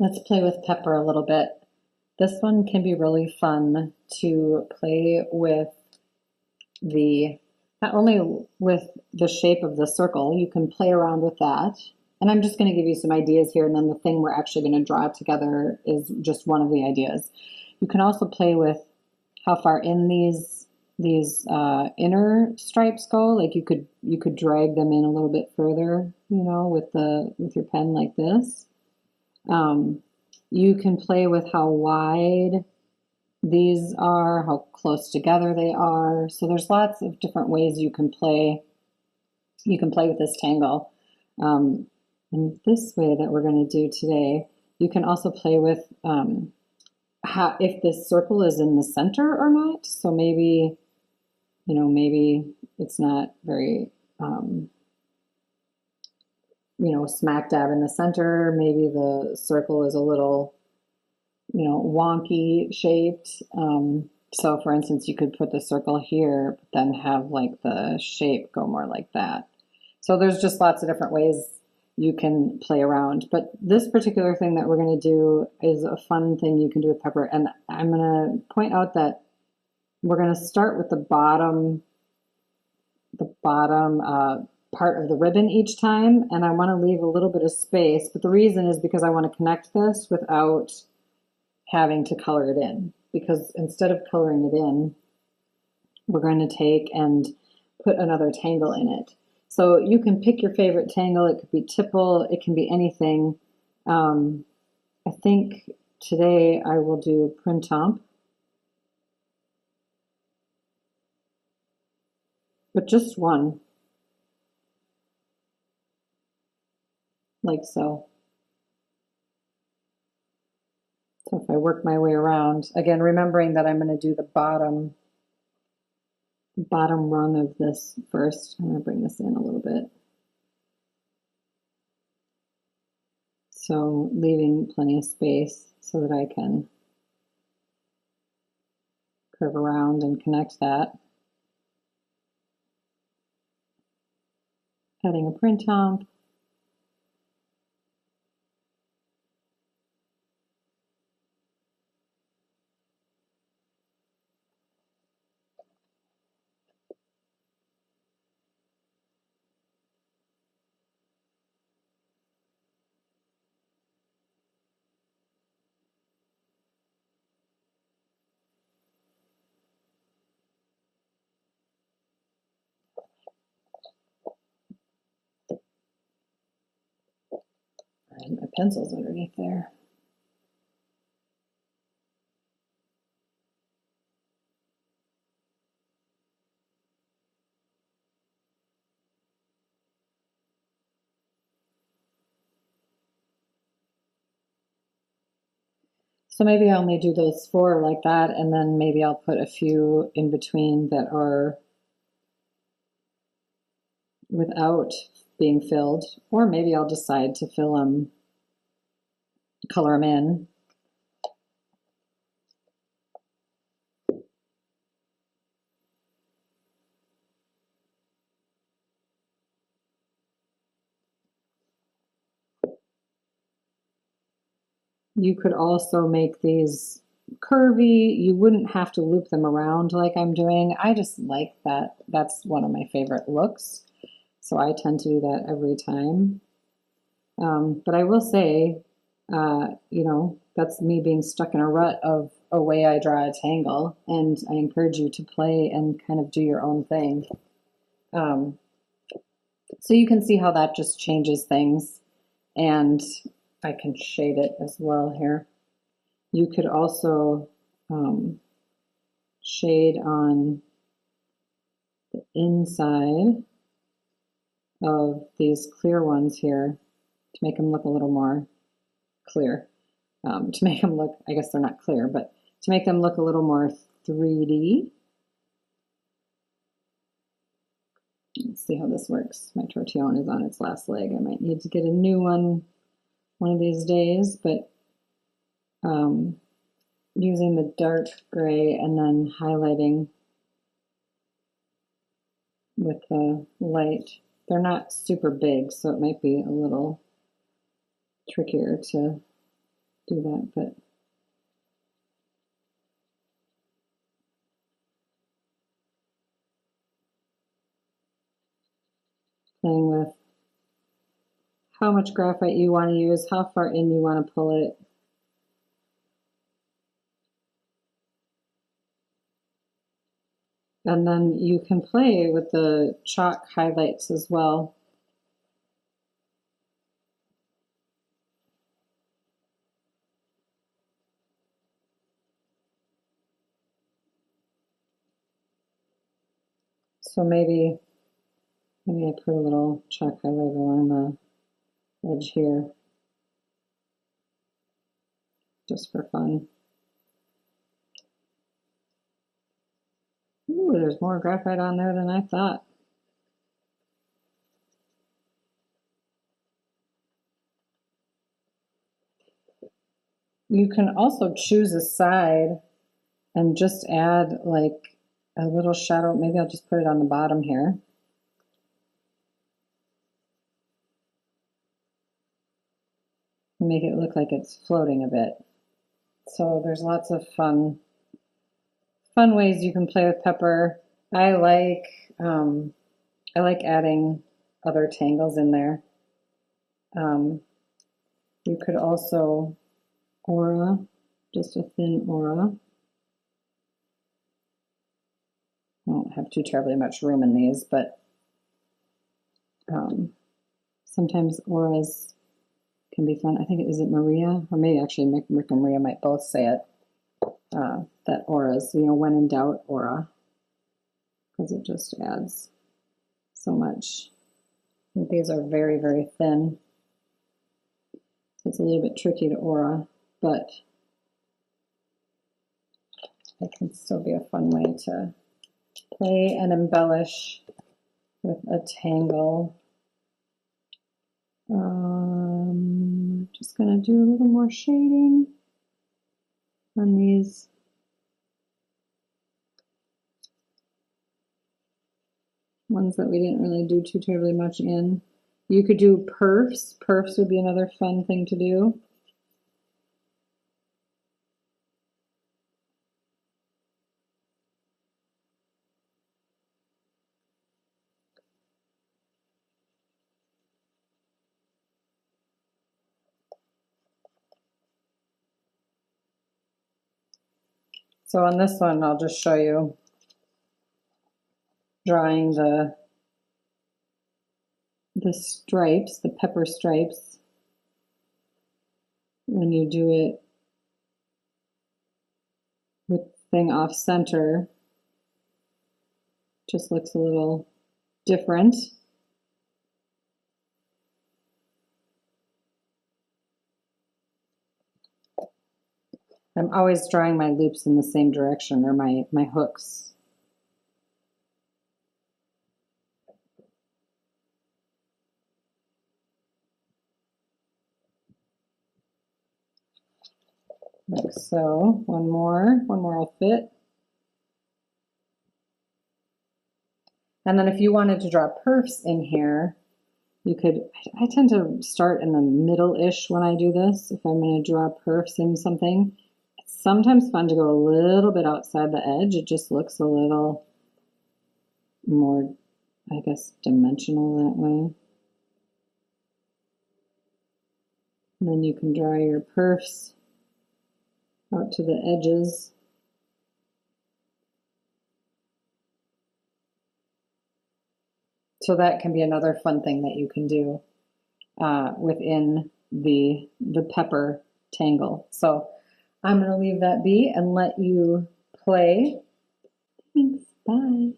Let's play with pepper a little bit. This one can be really fun to play with not only with the shape of the circle, you can play around with that. And I'm just going to give you some ideas here, and then the thing we're actually going to draw together is just one of the ideas. You can also play with how far in these inner stripes go. Like you could drag them in a little bit further, with your pen like this. You can play with how wide these are, how close together they are. So there's lots of different ways you can play. You can play with this tangle. And this way that we're going to do today, you can also play with how, if this circle is in the center or not. So maybe, maybe it's not very, smack dab in the center. Maybe the circle is a little, wonky shaped. So for instance, you could put the circle here, but then have like the shape go more like that. So there's just lots of different ways you can play around. But this particular thing that we're going to do is a fun thing you can do with pepper. And I'm going to point out that we're going to start with the bottom part of the ribbon each time. And I want to leave a little bit of space. But the reason is because I want to connect this without having to color it in. Because instead of coloring it in, we're going to take and put another tangle in it. So you can pick your favorite tangle. It could be tipple, it can be anything. I think today I will do printemps, but just one, like so. So if I work my way around, again, remembering that I'm going to do the bottom rung of this first. I'm going to bring this in a little bit. So leaving plenty of space so that I can curve around and connect that. Adding a printemps. And my pencil's underneath there. So maybe I only do those 4 like that, and then maybe I'll put a few in between that are without being filled, or maybe I'll decide to fill them, color them in. You could also make these curvy. You wouldn't have to loop them around like I'm doing. I just like that. That's one of my favorite looks. So I tend to do that every time. But I will say, that's me being stuck in a rut of a way I draw a tangle. And I encourage you to play and kind of do your own thing. So you can see how that just changes things. And I can shade it as well here. You could also shade on the inside of these clear ones here to make them look a little more clear. To make them look, I guess they're not clear, but to make them look a little more 3D. Let's see how this works. My tortillon is on its last leg. I might need to get a new one of these days, but using the dark gray and then highlighting with the light. They're not super big, so it might be a little trickier to do that, but playing with how much graphite you want to use, how far in you want to pull it. And then you can play with the chalk highlights as well. So maybe I put a little chalk highlight along the edge here, just for fun. Ooh, there's more graphite on there than I thought. You can also choose a side and just add like a little shadow. Maybe I'll just put it on the bottom here. Make it look like it's floating a bit. So there's lots of fun ways you can play with pepper. I like adding other tangles in there. You could also aura, just a thin aura. I don't have too terribly much room in these, but sometimes auras can be fun. I think, is it Maria? Or maybe actually Rick and Maria might both say it. That auras, you know, when in doubt, aura. Because it just adds so much. These are very, very thin. So it's a little bit tricky to aura, but it can still be a fun way to play and embellish with a tangle. Just going to do a little more shading on these. Ones that we didn't really do too terribly much in. You could do perfs. Perfs would be another fun thing to do. So on this one, I'll just show you drawing the stripes, the pepper stripes. When you do it with the thing off center, just looks a little different. I'm always drawing my loops in the same direction, or my hooks. Like so. One more will fit. And then if you wanted to draw perfs in here, you could, I tend to start in the middle-ish when I do this. If I'm going to draw perfs in something, it's sometimes fun to go a little bit outside the edge. It just looks a little more, I guess, dimensional that way. And then you can draw your perfs out to the edges. So that can be another fun thing that you can do within the pepper tangle. So I'm going to leave that be and let you play. Thanks. Bye.